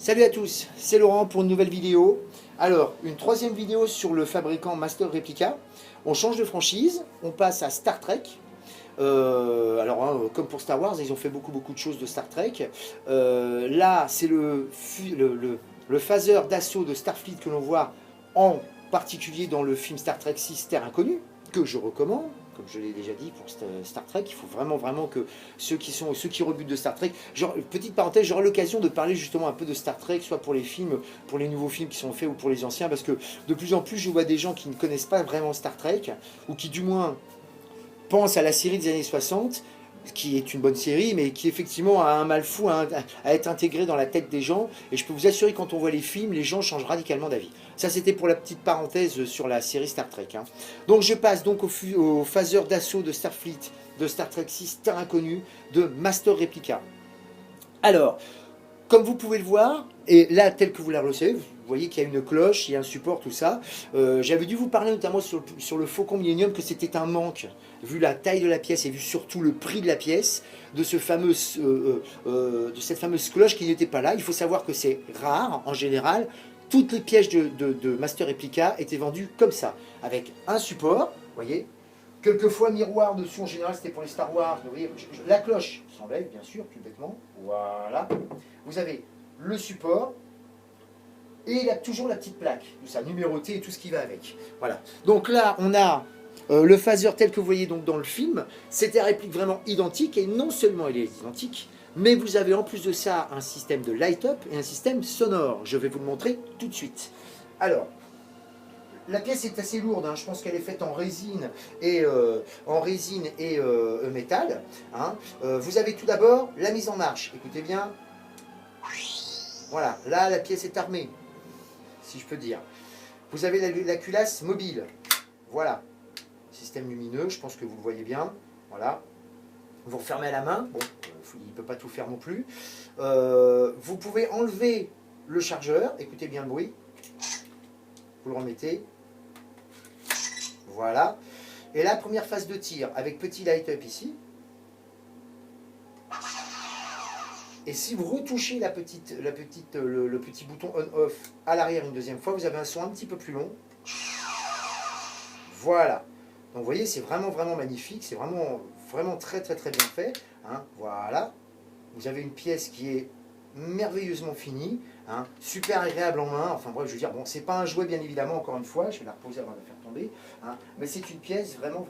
Salut à tous, c'est Laurent pour une nouvelle vidéo. Alors, une troisième vidéo sur le fabricant Master Replica. On change de franchise, on passe à Star Trek. Comme pour Star Wars, ils ont fait beaucoup de choses de Star Trek. Là, c'est le phaser d'assaut de Starfleet que l'on voit en particulier dans le film Star Trek 6 Terre Inconnue, que je recommande. Comme je l'ai déjà dit pour Star Trek, il faut vraiment que ceux qui rebutent de Star Trek, genre, petite parenthèse, j'aurai l'occasion de parler justement un peu de Star Trek, soit pour les films, pour les nouveaux films qui sont faits ou pour les anciens, parce que de plus en plus je vois des gens qui ne connaissent pas vraiment Star Trek, ou qui du moins pensent à la série des années 60, qui est une bonne série, mais qui effectivement a un mal fou à être intégré dans la tête des gens. Et je peux vous assurer, quand on voit les films, les gens changent radicalement d'avis. Ça, c'était pour la petite parenthèse sur la série Star Trek. Donc je passe donc au phaser d'assaut de Starfleet, de Star Trek 6, Terre Inconnue, de Master Replica. Alors, comme vous pouvez le voir, et là, tel que vous la recevez, vous voyez qu'il y a une cloche, il y a un support, tout ça. J'avais dû vous parler notamment sur le Faucon Millennium que c'était un manque, vu la taille de la pièce et vu surtout le prix de la pièce, de cette fameuse cloche qui n'était pas là. Il faut savoir que c'est rare, en général. Toutes les pièces de Master Replica étaient vendues comme ça, avec un support, vous voyez, quelquefois miroir dessus, en général c'était pour les Star Wars. Vous voyez, la cloche s'enlève, bien sûr, tout bêtement. Voilà. Vous avez le support et il y a toujours la petite plaque, tout ça, numéroté et tout ce qui va avec. Voilà. Donc là, on a le phaser tel que vous voyez donc dans le film. C'est une réplique vraiment identique et non seulement il est identique, mais vous avez en plus de ça un système de light-up et un système sonore. Je vais vous le montrer tout de suite. Alors, la pièce est assez lourde, je pense qu'elle est faite en résine et, métal. Vous avez tout d'abord la mise en marche. Écoutez bien. Voilà, là la pièce est armée, si je peux dire. Vous avez la culasse mobile. Voilà, système lumineux, je pense que vous le voyez bien. Voilà. Vous refermez à la main. Bon, il ne peut pas tout faire non plus. Vous pouvez enlever le chargeur. Écoutez bien le bruit. Vous le remettez. Voilà. Et la première phase de tir avec petit light-up ici. Et si vous retouchez le petit bouton on-off à l'arrière une deuxième fois, vous avez un son un petit peu plus long. Voilà. Donc vous voyez, c'est vraiment magnifique. C'est vraiment très bien fait. Voilà. Vous avez une pièce qui est merveilleusement finie. Super agréable en main. Enfin bref, je veux dire, bon, c'est pas un jouet bien évidemment, encore une fois. Je vais la reposer avant de la faire tomber. Mais c'est une pièce vraiment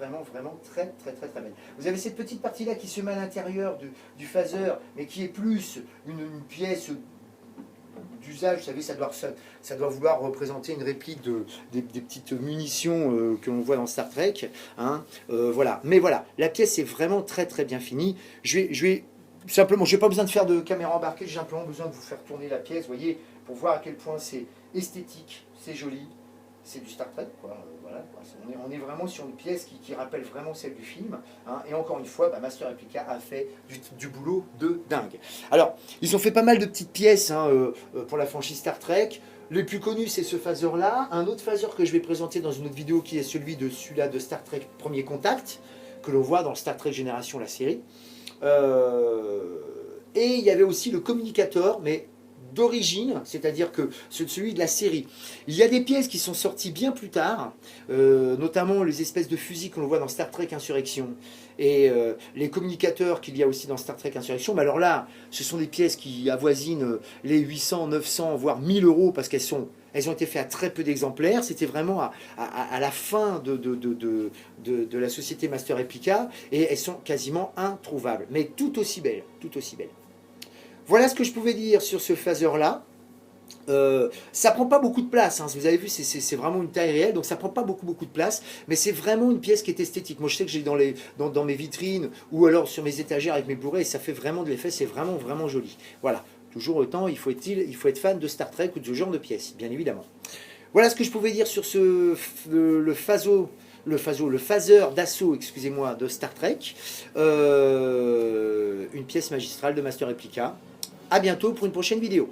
très belle. Vous avez cette petite partie là qui se met à l'intérieur du phaser, mais qui est plus une pièce d'usage. Vous savez, ça doit vouloir représenter une réplique des petites munitions que l'on voit dans Star Trek. Voilà. Mais voilà, la pièce est vraiment très bien finie. Simplement, je n'ai pas besoin de faire de caméra embarquée, j'ai simplement besoin de vous faire tourner la pièce, vous voyez, pour voir à quel point c'est esthétique, c'est joli, c'est du Star Trek, quoi. Voilà, quoi. On est vraiment sur une pièce qui rappelle vraiment celle du film. Et encore une fois, Master Replica a fait du boulot de dingue. Alors, ils ont fait pas mal de petites pièces pour la franchise Star Trek. Le plus connu, c'est ce phaser-là. Un autre phaser que je vais présenter dans une autre vidéo, qui est celui-là de Star Trek Premier Contact, que l'on voit dans Star Trek Génération, la série. Et il y avait aussi le communicateur, mais d'origine, c'est-à-dire que celui de la série. Il y a des pièces qui sont sorties bien plus tard, notamment les espèces de fusils qu'on voit dans Star Trek Insurrection, et les communicateurs qu'il y a aussi dans Star Trek Insurrection. Mais alors là, ce sont des pièces qui avoisinent les 800, 900, voire 1000 euros, parce qu'elles ont été faites à très peu d'exemplaires. C'était vraiment à la fin de la société Master Replica, et elles sont quasiment introuvables, mais tout aussi belles. Voilà ce que je pouvais dire sur ce phaser-là. Ça prend pas beaucoup de place, vous avez vu, c'est vraiment une taille réelle, donc ça prend pas beaucoup de place, mais c'est vraiment une pièce qui est esthétique. Moi je sais que j'ai dans mes vitrines ou alors sur mes étagères avec mes Blu-ray, ça fait vraiment de l'effet, c'est vraiment joli. Voilà, toujours autant, il faut être fan de Star Trek ou de ce genre de pièces, bien évidemment. Voilà ce que je pouvais dire sur le phaser d'assaut, excusez-moi, de Star Trek. Une pièce magistrale de Master Replica. A bientôt pour une prochaine vidéo.